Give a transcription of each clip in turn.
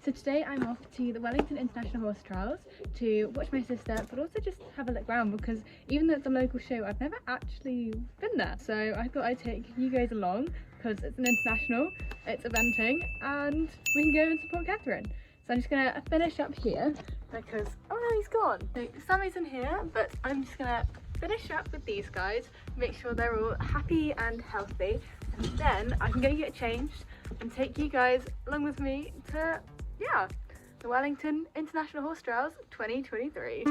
So today I'm off to the Wellington International Horse Trials to watch my sister, but also just have a look around because even though it's a local show, I've never actually been there. So I thought I'd take you guys along because it's an international, it's eventing, and we can go and support Catherine. So I'm just gonna finish up here because, oh no, he's gone. So Sammy's in here, but I'm just gonna finish up with these guys, make sure they're all happy and healthy, and then I can go get changed and take you guys along with me to, yeah, the Wellington International Horse Trials 2023.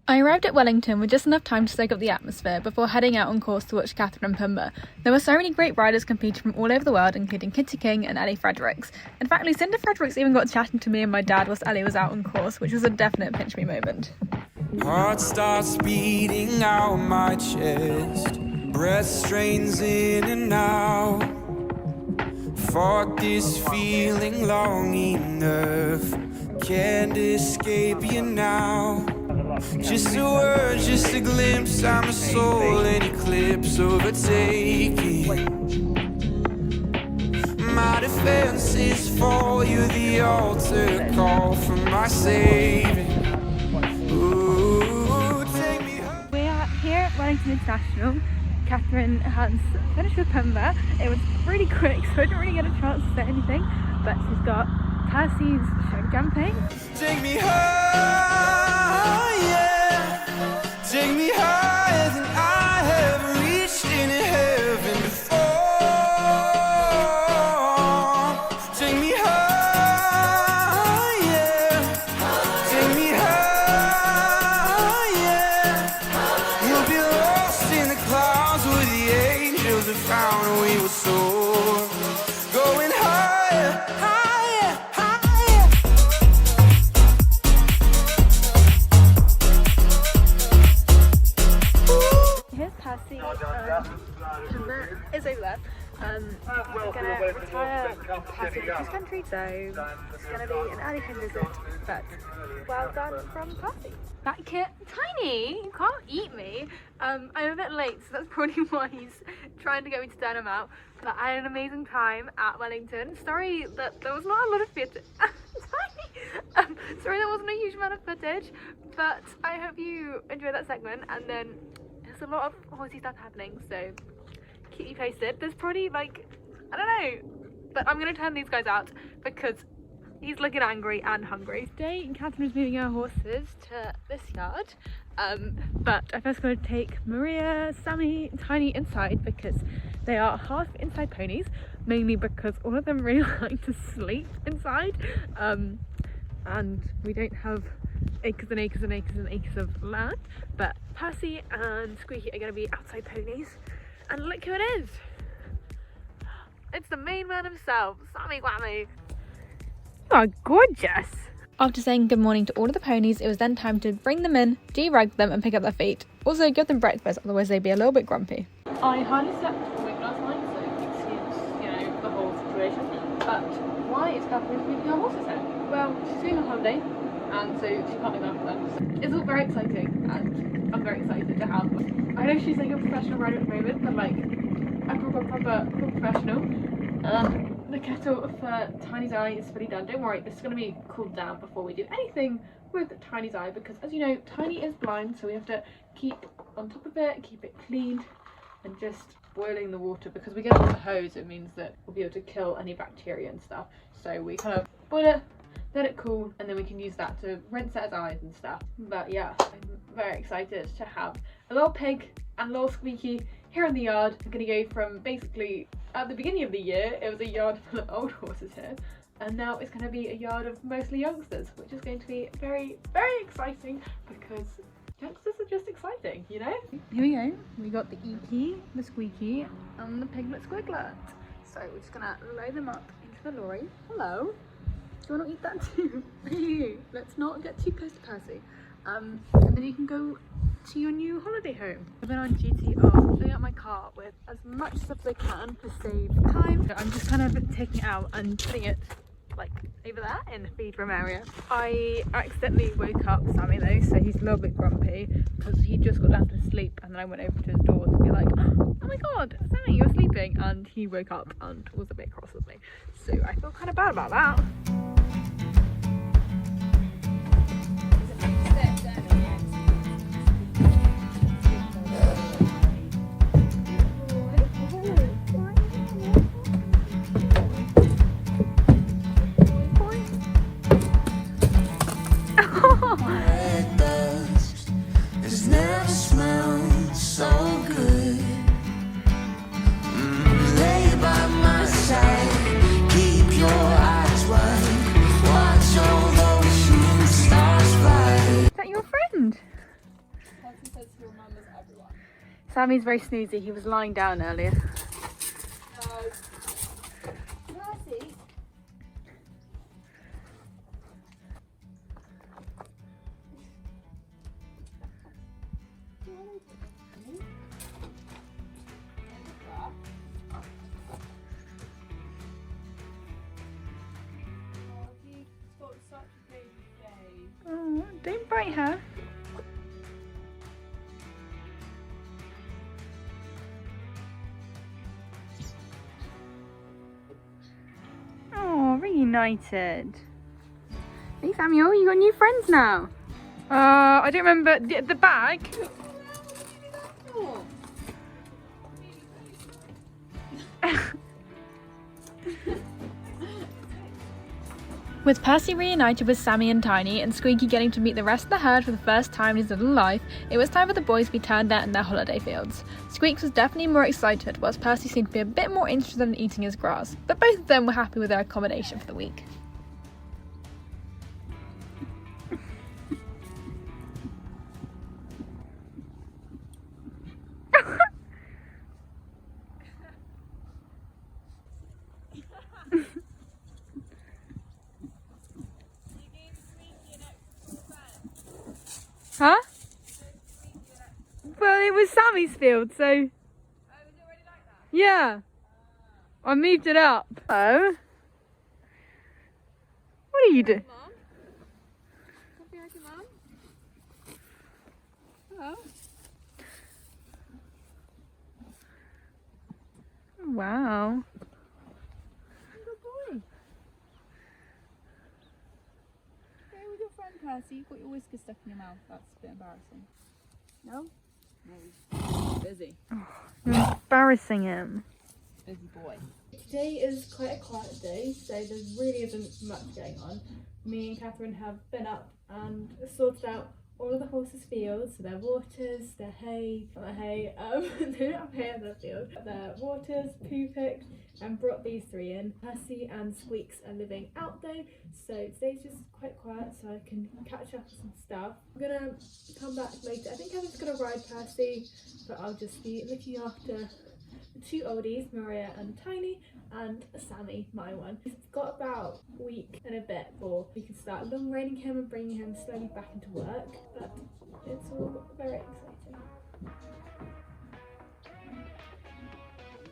I arrived at Wellington with just enough time to soak up the atmosphere before heading out on course to watch Catherine and Pumbaa. There were so many great riders competing from all over the world, including Kitty King and Ellie Fredericks. In fact, Lucinda Fredericks even got chatting to me and my dad whilst Ellie was out on course, which was a definite pinch me moment. Heart starts beating out my chest, breath strains in and out. Fought this feeling long enough, can't escape you now. Just a word, just a glimpse, I'm a soul in eclipse, overtaking. My defense is for you, the altar call for my saving. Ooh, take me home. We are here at Wellington International. Catherine has finished with Pumbaa. It was really quick, so I didn't really get a chance to say anything, but she's got Percy's show jumping. Take me higher, take me higher than I have reached in heaven before. Take me higher, take me higher. You'll be lost in the clouds where the angels have found we will soar. Going higher, higher, higher. Here's Percy, Pumbaa is over there. We're gonna retire Percy to his country, so it's gonna be an early home visit, but well done from Percy. That kid, Tiny, you can't eat me. I'm a bit late, so that's probably why he's trying to get me to turn him out. But I had an amazing time at Wellington. Sorry that there was not a lot of footage. Sorry there wasn't a huge amount of footage, but I hope you enjoyed that segment. And then there's a lot of horsey stuff happening, so keep you posted. There's probably like, I don't know, but I'm gonna turn these guys out because he's looking angry and hungry. Today Catherine is moving our horses to this yard, but I first got to take Maria, Sammy and Tiny inside because they are half inside ponies, mainly because all of them really like to sleep inside, and we don't have acres and acres and acres and acres of land, but Percy and Squeaky are going to be outside ponies, and look who it is! It's the main man himself, Sammy Whammy! You are gorgeous! After saying good morning to all of the ponies, it was then time to bring them in, de-rug them and pick up their feet. Also give them breakfast, otherwise they'd be a little bit grumpy. I hardly slept awake last night, so excuse, the whole situation. But why is Catherine moving our horses here? Well, she's going on holiday, and so she can't leave after them. So it's all very exciting, and I'm very excited to have them. I know she's like a professional rider at the moment, but like a proper professional. The kettle for Tiny's eye is fully done. Don't worry, this is going to be cooled down before we do anything with Tiny's eye because, as you know, Tiny is blind, so we have to keep on top of it, keep it clean, and just boiling the water because we get it with a hose. It means that we'll be able to kill any bacteria and stuff. So we kind of boil it, let it cool, and then we can use that to rinse out his eyes and stuff. But yeah, I'm very excited to have a little pig and a little Squeaky here in the yard. We're going to go from basically, at the beginning of the year, it was a yard full of old horses here, and now it's going to be a yard of mostly youngsters, which is going to be very, very exciting because youngsters are just exciting, you know? Here we go. We got the Eeky, the Squeaky, and the Piglet Squiglet. So we're just going to load them up into the lorry. Hello. Do you want to eat that too? Let's not get too close to Percy. And then you can go to your new holiday home. I've been on duty of filling up my car with as much stuff as I can to save time. So I'm just kind of taking it out and putting it like over there in the feed room area. I accidentally woke up Sammy though, so he's a little bit grumpy because he just got down to sleep, and then I went over to his door to be like, oh my god, Sammy, you're sleeping, and he woke up and was a bit cross with me. So I feel kind of bad about that. Sammy's very snoozy. He was lying down earlier. Oh, don't bite her. Reunited. Hey Samuel, you got new friends now. I don't remember the bag. With Percy reunited with Sammy and Tiny, and Squeaky getting to meet the rest of the herd for the first time in his little life, it was time for the boys to be turned out in their holiday fields. Squeaks was definitely more excited, whilst Percy seemed to be a bit more interested in eating his grass, but both of them were happy with their accommodation for the week. Huh? Well, it was Sammy's field, so... Oh, was it already like that? Yeah. I moved it up. Oh. What are you doing? Mum? Coffee like your mum? Hello. Wow. Good boy. Stay with your friend, Percy. You've got your whisker stuck in your mouth. That's a bit embarrassing. No? No, he's busy. Oh, you're embarrassing him. Busy boy. Today is quite a quiet day, so there really isn't much going on. Me and Catherine have been up and sorted out all of the horses' fields, so their waters, their hay, not their hay, they don't have hay in their field, their waters, poo picked, and brought these three in. Percy and Squeaks are living out though, so today's just quite quiet so I can catch up on some stuff. I'm gonna come back later. I think I'm just gonna ride Percy, but I'll just be looking after the two oldies, Maria and Tiny, and Sammy, my one. We've got about a week and a bit before we can start long reining him and bringing him slowly back into work, but it's all very exciting.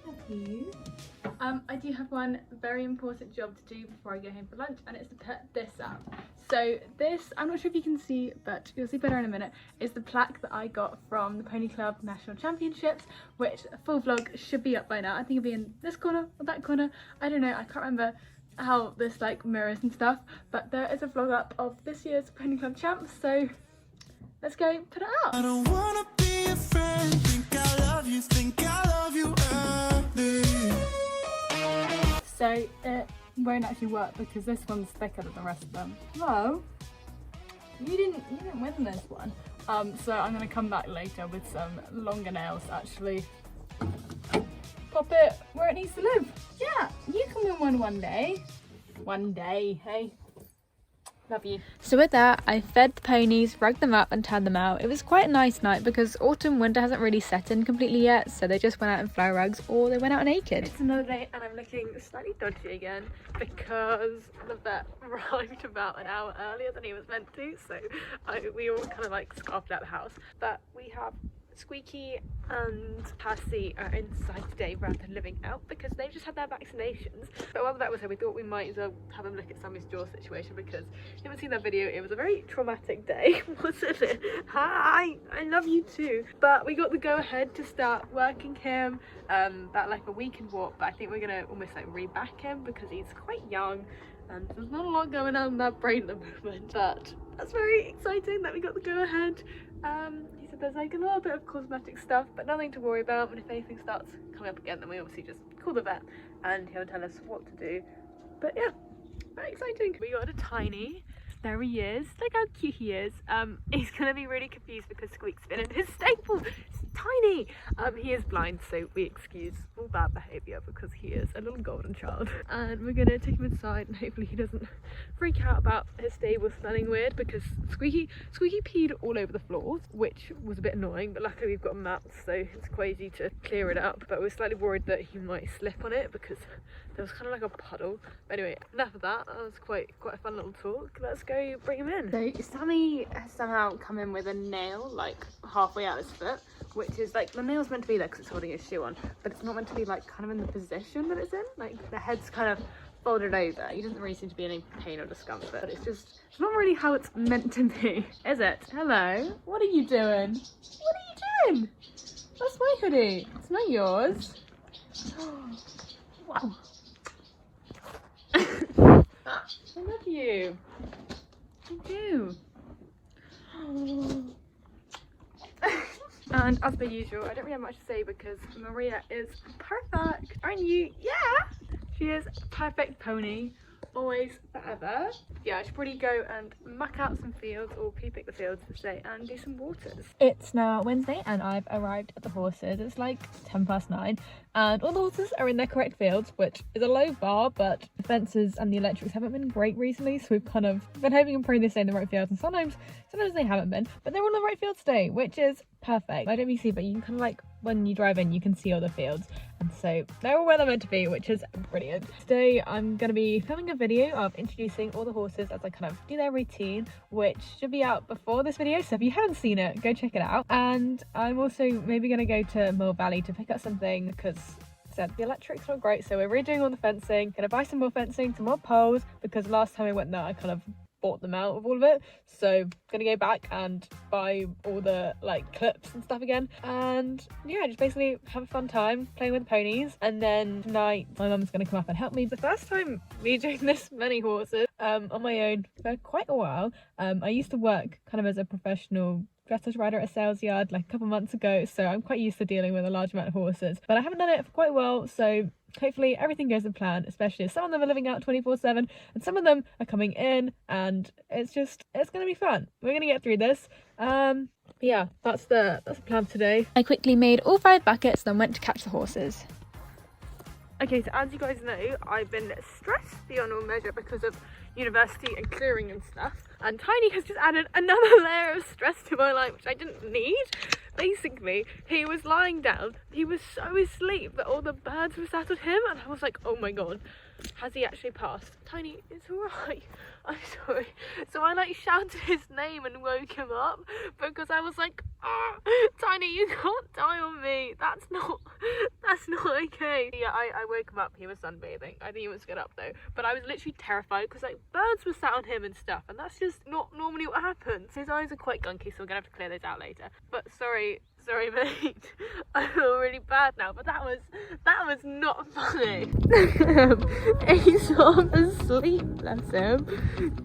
Thank you. I do have one very important job to do before I go home for lunch, and it's to put this up. So this, I'm not sure if you can see, but you'll see better in a minute, is the plaque that I got from the Pony Club National Championships, which a full vlog should be up by now. I think it'll be in this corner or that corner. I don't know, I can't remember how this like mirrors and stuff, but there is a vlog up of this year's Pony Club Champs, so let's go put it out. I don't wanna be a friend, think I love you early. So it won't actually work because this one's thicker than the rest of them. Hello? You didn't win this one. So I'm gonna come back later with some longer nails to actually pop it where it needs to live. Yeah, you can win one day. One day, hey. Love you. So with that, I fed the ponies, rugged them up and turned them out. It was quite a nice night because autumn winter hasn't really set in completely yet, so they just went out in flower rugs or they went out naked. It's another day and I'm looking slightly dodgy again because the vet arrived about an hour earlier than he was meant to, so we all kind of like scarfed out the house. But we have Squeaky and Percy are inside today rather than living out because they've just had their vaccinations. But while that was here, we thought we might as well have a look at Sammy's jaw situation because if you haven't seen that video, it was a very traumatic day, wasn't it? Hi, I love you too. But we got the go ahead to start working him about like a week and walk, but I think we're gonna almost like reback him because he's quite young and there's not a lot going on in that brain at the moment. But that's very exciting that we got the go ahead. He said there's like a little bit of cosmetic stuff but nothing to worry about, and if anything starts coming up again then we obviously just call the vet and he'll tell us what to do. But yeah, very exciting. We got a Tiny. There he is. Look how cute he is. He's gonna be really confused because Squeak's been in his stable. It's Tiny. He is blind, so we excuse all bad behaviour because he is a little golden child. And we're gonna take him inside and hopefully he doesn't freak out about his stable smelling weird because Squeaky peed all over the floors, which was a bit annoying, but luckily we've got mats, so it's quite easy to clear it up. But we're slightly worried that he might slip on it because there was kind of like a puddle. But anyway, enough of that. That was quite a fun little talk. Let's go bring him in. So Sammy has somehow come in with a nail like halfway out his foot, which is like, the nail's meant to be there because it's holding his shoe on, but it's not meant to be like kind of in the position that it's in. Like the head's kind of folded over. He doesn't really seem to be in any pain or discomfort, but it's not really how it's meant to be, is it? Hello, what are you doing? What are you doing? That's my hoodie. It's not yours. Wow. I love you. I do. And as per usual, I don't really have much to say because Maria is perfect. Aren't you? Yeah! She is a perfect pony. Always, forever. Yeah, I should probably go and muck out some fields or pick the fields for today and do some waters. It's now Wednesday and I've arrived at the horses. It's like 9:10 and all the horses are in their correct fields, which is a low bar, but the fences and the electrics haven't been great recently, so we've kind of been hoping and praying they stay in the right fields, and sometimes they haven't been, but they're all in the right fields today, which is perfect. I don't really see, but you can kind of like, when you drive in, you can see all the fields, and so they're all where they're meant to be, which is brilliant. Today I'm going to be filming a video of introducing all the horses as I kind of do their routine, which should be out before this video, so if you haven't seen it, go check it out. And I'm also maybe going to go to Mill Valley to pick up something because the electric's not great, so we're redoing all the fencing. Gonna buy some more fencing, some more poles, because last time I went there I kind of bought them out of all of it, so gonna go back and buy all the like clips and stuff again, and yeah, just basically have a fun time playing with the ponies. And then tonight my mum's gonna come up and help me. The first time me doing this many horses on my own for quite a while. I used to work kind of as a professional dressage rider at a sales yard like a couple months ago, so I'm quite used to dealing with a large amount of horses, but I haven't done it for quite a while, so hopefully everything goes to plan, especially as some of them are living out 24/7 and some of them are coming in, and it's gonna be fun. We're gonna get through this. Yeah, that's the plan today. I quickly made all 5 buckets, then went to catch the horses. Okay, so as you guys know, I've been stressed beyond all measure because of university and clearing and stuff, and Tiny has just added another layer of stress to my life, which I didn't need. Basically, he was lying down, he was so asleep that all the birds were sat on him, and I was like, oh my god, has he actually passed? Tiny, it's alright, I'm sorry. So I like shouted his name and woke him up because I was like, Tiny, you can't die on me, that's not okay. Yeah, I woke him up, he was sunbathing. I think he was good up though, but I was literally terrified because like birds were sat on him and stuff, and that's just not normally what happens. His eyes are quite gunky, so we're gonna have to clear those out later. But sorry mate, I feel really bad now, but that was not funny. He's sort of asleep, bless him.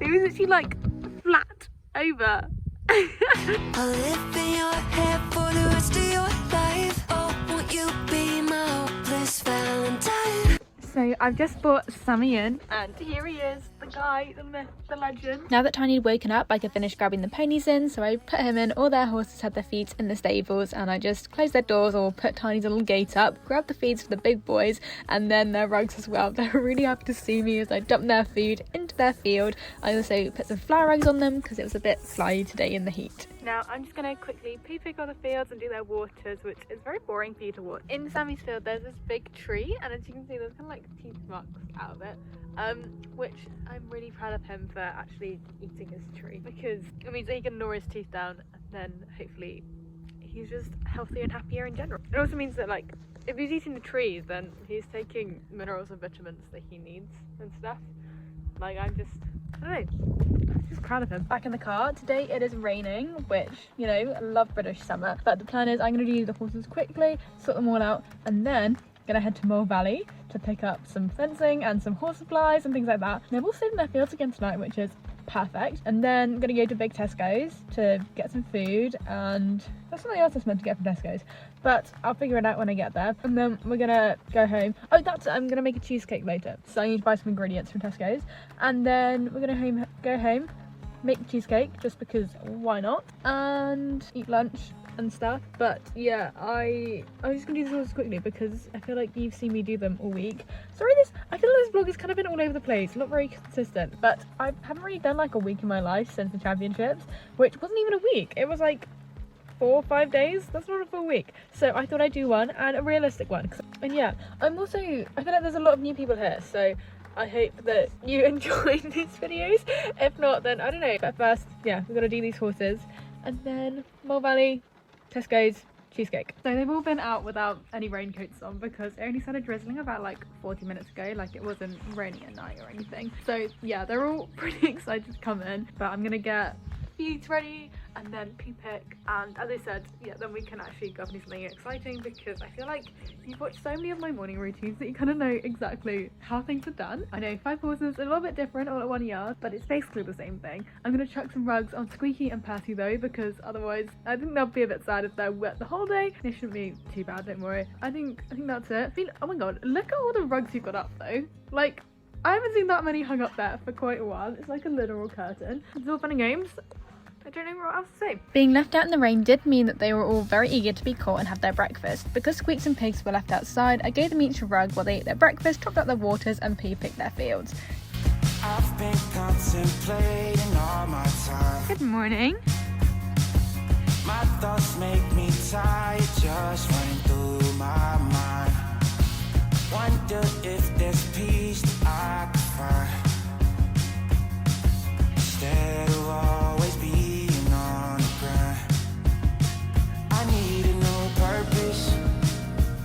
He was actually like flat over. I'll live in your head for the rest of your life. Oh, won't you be my hopeless Valentine? So I've just brought Sammy in, and here he is, the guy, the myth, the legend. Now that Tiny had woken up, I could finish grabbing the ponies in, so I put him in. All their horses had their feet in the stables, and I just closed their doors or put Tiny's little gate up, grabbed the feeds for the big boys, and then their rugs as well. They were really happy to see me as I dumped their food into their field. I also put some flower rugs on them because it was a bit fly today in the heat. Now I'm just going to quickly pick all the fields and do their waters, which is very boring for you to watch. In Sammy's field there's this big tree, and as you can see there's kind of like teeth marks out of it, which I'm really proud of him for actually eating his tree, because it means that he can gnaw his teeth down and then hopefully he's just healthier and happier in general. It also means that like if he's eating the trees, then he's taking minerals and vitamins that he needs and stuff. Like I don't know, I'm just proud of him. Back in the car. Today it is raining, which, you know, I love British summer, but the plan is I'm going to do the horses quickly, sort them all out, and then gonna head to Mole Valley to pick up some fencing and some horse supplies and things like that. And they've all stayed in their fields again tonight, which is perfect. And then I'm gonna go to big Tesco's to get some food, and that's something else I was meant to get from Tesco's, but I'll figure it out when I get there. And then we're gonna go home. Oh, I'm gonna make a cheesecake later, so I need to buy some ingredients from Tesco's, and then we're gonna go home, make the cheesecake just because why not, and eat lunch and stuff. But yeah, I'm just gonna do this all quickly because I feel like you've seen me do them all week. Sorry, I feel like this vlog has kind of been all over the place, not very consistent, but I haven't really done like a week in my life since the championships, which wasn't even a week, it was like 4 or 5 days. That's not a full week, so I thought I'd do one, and a realistic one. And yeah, I feel like there's a lot of new people here, so I hope that you enjoy these videos. If not, then I don't know. But first, yeah, we're gonna do these horses, and then Mole Valley, Tesco's, cheesecake. So they've all been out without any raincoats on because it only started drizzling about like 40 minutes ago. Like it wasn't raining at night or anything. So yeah, they're all pretty excited to come in, but I'm gonna get feeds ready and then pee pick, and as I said, yeah, then we can actually go and do something exciting because I feel like you've watched so many of my morning routines that you kind of know exactly how things are done. I know 5 horses, a little bit different all at 1 yard, but it's basically the same thing. I'm gonna chuck some rugs on Squeaky and Percy though, because otherwise I think they'll be a bit sad if they're wet the whole day. It shouldn't be too bad, don't worry. I think that's it. Oh my god, look at all the rugs you've got up though. Like, I haven't seen that many hung up there for quite a while. It's like a literal curtain. It's all fun and games. I don't know what else to say. Being left out in the rain did mean that they were all very eager to be caught and have their breakfast. Because Squeaks and Pigs were left outside, I gave them each a rug while they ate their breakfast, topped up their waters, and pea-picked their fields. I've been contemplating all my time. Good morning. My thoughts make me tired, just running through my mind. Wonder if there's peace that I can find instead of always being on the grind. I need a new purpose.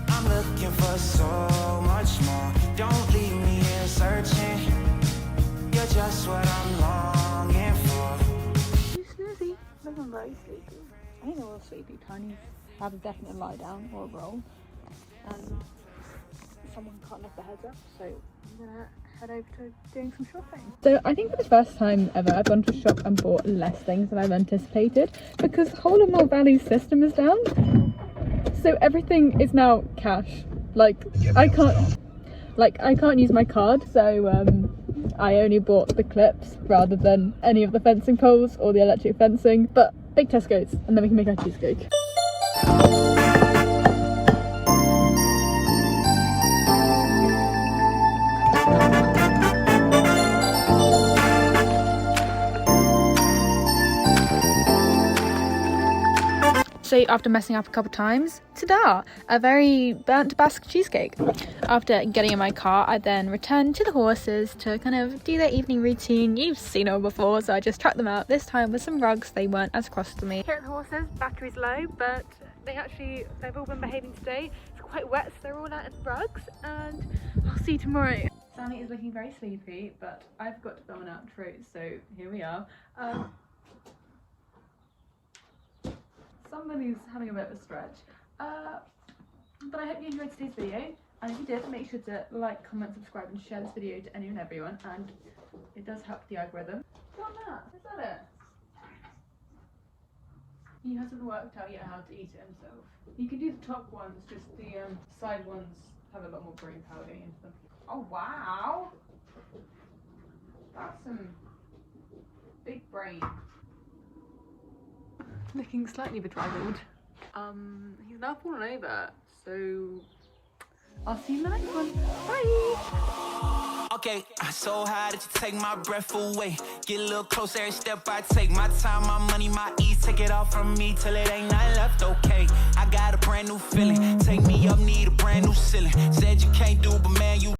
I'm looking for so much more. Don't leave me here searching. You're just what I'm longing for. You snoozy. I'm very sleepy. I think they're all sleepy. Tiny's had a definite lie down or a roll, and someone can't lift their heads up, so I'm gonna head over to doing some shopping. So I think for the first time ever I've gone to a shop and bought less things than I've anticipated, because the whole of Mole Valley's system is down, so everything is now cash. Like I can't use my card, so I only bought the clips rather than any of the fencing poles or the electric fencing. But big Tesco's, and then we can make our cheesecake. So after messing up a couple times, ta-da! A very burnt Basque cheesecake. After getting in my car, I then returned to the horses to kind of do their evening routine. You've seen it all before, so I just trucked them out, this time with some rugs. They weren't as cross to me. Here at the horses, battery's low, but they've all been behaving today. It's quite wet, so they're all out in rugs, and I'll see you tomorrow. Sammy is looking very sleepy, but I've got to film an outro, so here we are. Somebody's having a bit of a stretch, but I hope you enjoyed today's video, and if you did, make sure to like, comment, subscribe and share this video to anyone and everyone, and it does help the algorithm. What's that? Is that it? He hasn't worked out yet how to eat it himself. You can do the top ones, just the side ones have a lot more brain power going into them. Oh wow! That's some big brain. Looking slightly bedraggled. He's now fallen over, so I'll see you in the next one. Bye! Okay, so high that you take my breath away. Get a little closer every step I take. My time, my money, my ease. Take it all from me till it ain't nothing left, okay. I got a brand new feeling. Take me up, need a brand new ceiling. Said you can't do, but man, you